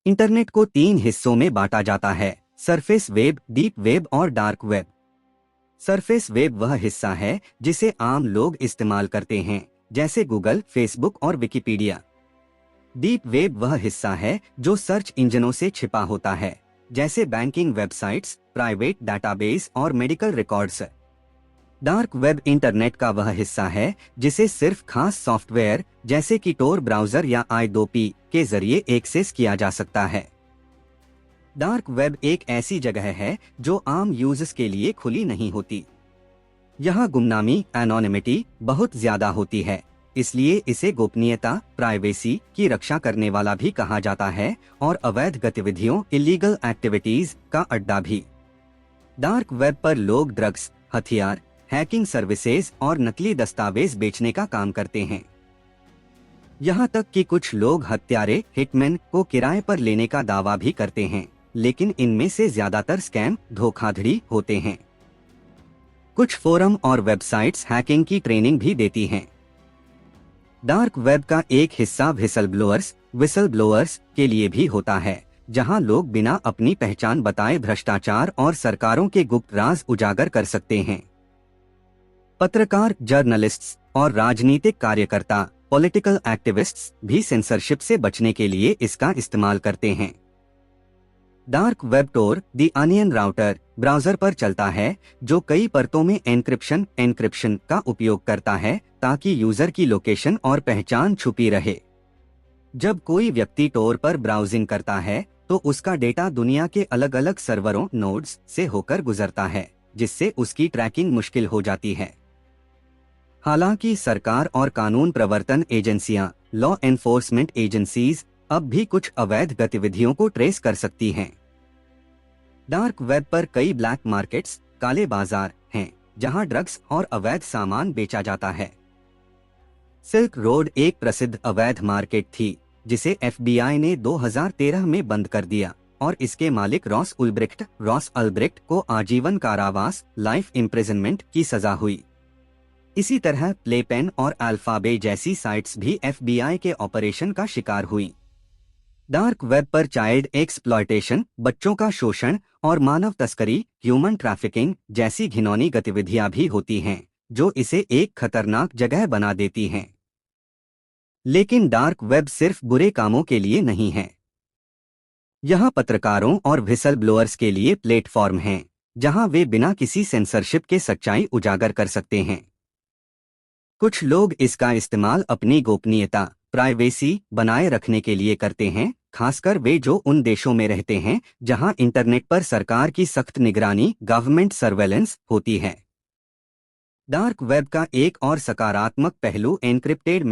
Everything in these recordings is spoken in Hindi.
इंटरनेट को तीन हिस्सों में बांटा जाता है: सरफेस वेब, डीप वेब और डार्क वेब। सरफेस वेब वह हिस्सा है जिसे आम लोग इस्तेमाल करते हैं, जैसे गूगल, फेसबुक और विकिपीडिया। डीप वेब वह हिस्सा है जो सर्च इंजनों से छिपा होता है, जैसे बैंकिंग वेबसाइट्स, प्राइवेट डाटाबेस और medical records. Dark web internet का वह हिस्सा है जिसे सिर्फ खास सॉफ्टवेयर जैसे कि tor ब्राउजर या I2P के जरिए एक्सेस किया जा सकता है। डार्क वेब एक ऐसी जगह है जो आम यूजर्स के लिए खुली नहीं होती। यहाँ गुमनामी, एनोनिमिटी बहुत ज्यादा होती है, इसलिए इसे गोपनीयता, प्राइवेसी की रक्षा करने वाला भी कहा जाता है, और अवैध गतिविधियों, इलीगल एक्टिविटीज का अड्डा भी। डार्क वेब पर लोग ड्रग्स, हथियार, हैकिंग सर्विसेज और नकली दस्तावेज बेचने का काम करते हैं। यहाँ तक कि कुछ लोग हत्यारे, हिटमैन को किराए पर लेने का दावा भी करते हैं, लेकिन इनमें से ज्यादातर स्कैम, धोखाधड़ी होते हैं। कुछ फोरम और वेबसाइट्स हैकिंग की ट्रेनिंग भी देती हैं। डार्क वेब का एक हिस्सा विसल ब्लोअर्स के लिए भी होता है, जहां लोग बिना अपनी पहचान बताए भ्रष्टाचार और सरकारों के गुप्त राज उजागर कर सकते हैं। पत्रकार, जर्नलिस्ट्स और राजनीतिक कार्यकर्ता, पॉलिटिकल एक्टिविस्ट्स भी सेंसरशिप से बचने के लिए इसका इस्तेमाल करते हैं। Dark web tor, the onion router browser पर चलता है, जो कई परतों में एन्क्रिप्शन का उपयोग करता है ताकि यूजर की लोकेशन और पहचान छुपी रहे। जब कोई व्यक्ति tor पर ब्राउजिंग करता है तो उसका डेटा दुनिया के अलग अलग सर्वरों, नोड्स से होकर गुजरता है, जिससे उसकी ट्रैकिंग मुश्किल हो जाती है। हालांकि सरकार और कानून प्रवर्तन एजेंसियां, लॉ एनफोर्समेंट एजेंसीज, अब भी कुछ अवैध गतिविधियों को ट्रेस कर सकती हैं। डार्क वेब पर कई ब्लैक मार्केट्स, काले बाजार हैं, जहां ड्रग्स और अवैध सामान बेचा जाता है। सिल्क रोड एक प्रसिद्ध अवैध मार्केट थी, जिसे FBI ने 2013 में बंद कर दिया, और इसके मालिक रॉस अल्ब्रेक्ट को आजीवन कारावास, लाइफ इम्प्रिजनमेंट की सजा हुई। इसी तरह प्लेपेन और अल्फाबे जैसी साइट्स भी FBI के ऑपरेशन का शिकार हुई। डार्क वेब पर चाइल्ड एक्सप्लॉयटेशन, बच्चों का शोषण और मानव तस्करी, ह्यूमन ट्रैफिकिंग जैसी घिनौनी गतिविधियां भी होती हैं, जो इसे एक खतरनाक जगह बना देती हैं। लेकिन डार्क वेब सिर्फ बुरे कामों के लिए नहीं है। यह पत्रकारों और व्हिसल ब्लोअर्स के लिए प्लेटफॉर्म हैं, जहां वे बिना किसी सेंसरशिप के सच्चाई उजागर कर सकते हैं। कुछ लोग इसका इस्तेमाल अपनी गोपनीयता, प्राइवेसी बनाए रखने के लिए करते हैं, खासकर वे जो उन देशों में रहते हैं जहां इंटरनेट पर सरकार की सख्त निगरानी, गवर्नमेंट सर्वेलेंस होती है। डार्क वेब का एक और सकारात्मक पहलू एन्क्रिप्टेड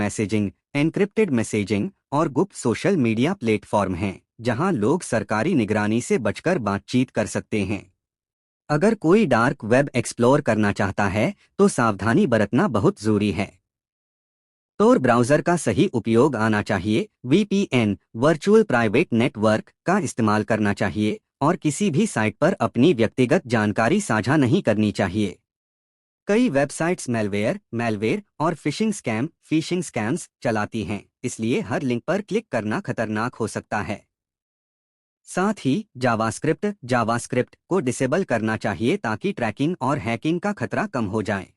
मैसेजिंग और गुप्त सोशल मीडिया प्लेटफॉर्म हैं, जहां लोग सरकारी निगरानी से बचकर बातचीत कर सकते हैं। अगर कोई डार्क वेब एक्सप्लोर करना चाहता है तो सावधानी बरतना बहुत जरूरी है। tor ब्राउजर का सही उपयोग आना चाहिए, VPN वर्चुअल प्राइवेट नेटवर्क का इस्तेमाल करना चाहिए, और किसी भी साइट पर अपनी व्यक्तिगत जानकारी साझा नहीं करनी चाहिए। कई वेबसाइट्स मैलवेयर और फिशिंग स्कैम्स चलाती हैं, इसलिए हर लिंक पर क्लिक करना खतरनाक हो सकता है। साथ ही जावास्क्रिप्ट को डिसेबल करना चाहिए ताकि ट्रैकिंग और हैकिंग का खतरा कम हो जाए।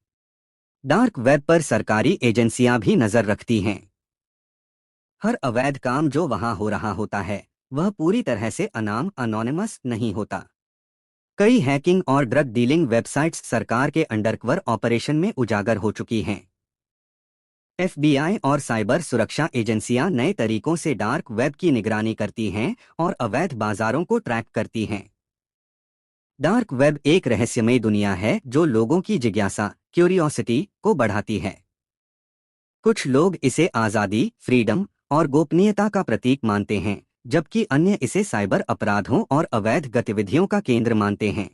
डार्क वेब पर सरकारी एजेंसियां भी नजर रखती हैं। हर अवैध काम जो वहां हो रहा होता है, वह पूरी तरह से अनोनिमस नहीं होता। कई हैकिंग और ड्रग डीलिंग वेबसाइट्स सरकार के अंडरकवर ऑपरेशन में उजागर हो चुकी हैं। FBI और साइबर सुरक्षा एजेंसियां नए तरीकों से डार्क वेब की निगरानी करती हैं और अवैध बाजारों को ट्रैक करती हैं। डार्क वेब एक रहस्यमय दुनिया है जो लोगों की जिज्ञासा, क्यूरियोसिटी को बढ़ाती है। कुछ लोग इसे आज़ादी, फ्रीडम और गोपनीयता का प्रतीक मानते हैं, जबकि अन्य इसे साइबर अपराधों और अवैध गतिविधियों का केंद्र मानते हैं।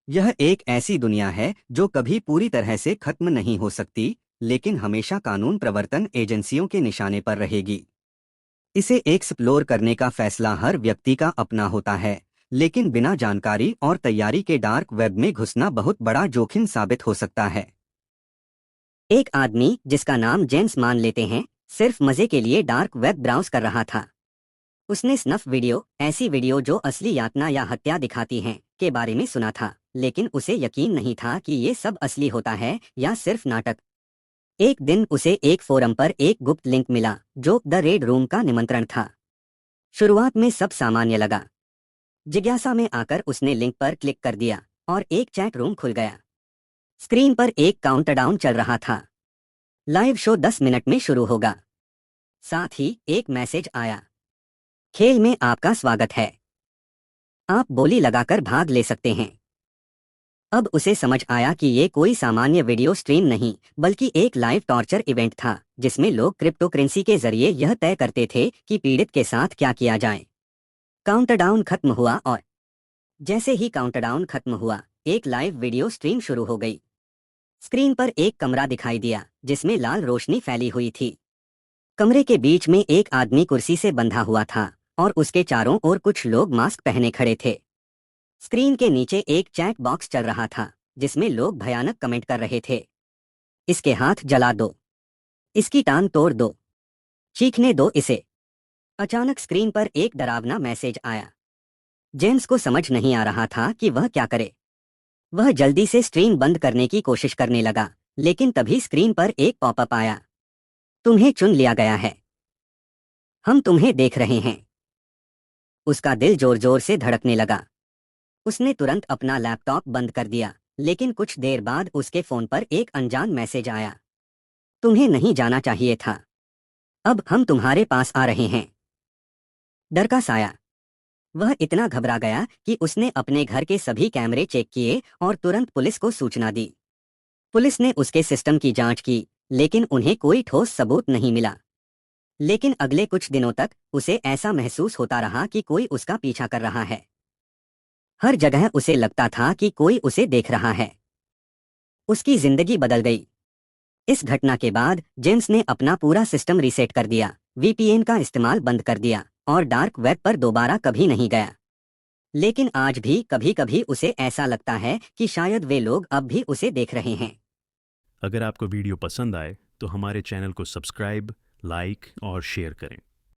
यह एक ऐसी दुनिया है जो कभी पूरी तरह से खत्म नहीं हो सकती, लेकिन हमेशा कानून प्रवर्तन एजेंसियों के निशाने पर रहेगी। इसे एक्सप्लोर करने का फैसला हर व्यक्ति का अपना होता है, लेकिन बिना जानकारी और तैयारी के डार्क वेब में घुसना बहुत बड़ा जोखिम साबित हो सकता है। एक आदमी, जिसका नाम जेम्स मान लेते हैं, सिर्फ मजे के लिए डार्क वेब ब्राउज कर रहा था। उसने स्नफ वीडियो, ऐसी वीडियो जो असली यातना या हत्या दिखाती हैं, के बारे में सुना था, लेकिन उसे यकीन नहीं था कि ये सब असली होता है या सिर्फ नाटक। एक दिन उसे एक फोरम पर एक गुप्त लिंक मिला जो द रेड रूम का निमंत्रण था। शुरुआत में सब सामान्य लगा। जिज्ञासा में आकर उसने लिंक पर क्लिक कर दिया और एक चैट रूम खुल गया। स्क्रीन पर एक काउंटडाउन चल रहा था। लाइव शो 10 मिनट में शुरू होगा। साथ ही एक मैसेज आया, खेल में आपका स्वागत है, आप बोली लगाकर भाग ले सकते हैं। अब उसे समझ आया कि ये कोई सामान्य वीडियो स्ट्रीम नहीं, बल्कि एक लाइव टॉर्चर इवेंट था, जिसमें लोग क्रिप्टोकरेंसी के जरिए यह तय करते थे कि पीड़ित के साथ क्या किया जाए। काउंटडाउन खत्म हुआ और जैसे ही काउंटडाउन खत्म हुआ, एक लाइव वीडियो स्ट्रीम शुरू हो गई। स्क्रीन पर एक कमरा दिखाई दिया जिसमें लाल रोशनी फैली हुई थी। कमरे के बीच में एक आदमी कुर्सी से बंधा हुआ था और उसके चारों ओर कुछ लोग मास्क पहने खड़े थे। स्क्रीन के नीचे एक चैट बॉक्स चल रहा था जिसमें लोग भयानक कमेंट कर रहे थे। इसके हाथ जला दो, इसकी टांग तोड़ दो, चीखने दो इसे। अचानक स्क्रीन पर एक डरावना मैसेज आया। जेम्स को समझ नहीं आ रहा था कि वह क्या करे। वह जल्दी से स्ट्रीम बंद करने की कोशिश करने लगा, लेकिन तभी स्क्रीन पर एक पॉपअप आया। तुम्हें चुन लिया गया है, हम तुम्हें देख रहे हैं। उसका दिल जोर जोर से धड़कने लगा। उसने तुरंत अपना लैपटॉप बंद कर दिया, लेकिन कुछ देर बाद उसके फोन पर एक अनजान मैसेज आया। तुम्हें नहीं जाना चाहिए था, अब हम तुम्हारे पास आ रहे हैं। डर का साया। वह इतना घबरा गया कि उसने अपने घर के सभी कैमरे चेक किए और तुरंत पुलिस को सूचना दी। पुलिस ने उसके सिस्टम की जांच की, लेकिन उन्हें कोई ठोस सबूत नहीं मिला। लेकिन अगले कुछ दिनों तक उसे ऐसा महसूस होता रहा कि कोई उसका पीछा कर रहा है। हर जगह उसे लगता था कि कोई उसे देख रहा है। उसकी जिंदगी बदल गई। इस घटना के बाद जेम्स ने अपना पूरा सिस्टम रीसेट कर दिया, वीपीएन का इस्तेमाल बंद कर दिया और डार्क वेब पर दोबारा कभी नहीं गया। लेकिन आज भी कभी कभी उसे ऐसा लगता है कि शायद वे लोग अब भी उसे देख रहे हैं। अगर आपको वीडियो पसंद आए तो हमारे चैनल को सब्सक्राइब, लाइक और शेयर करें।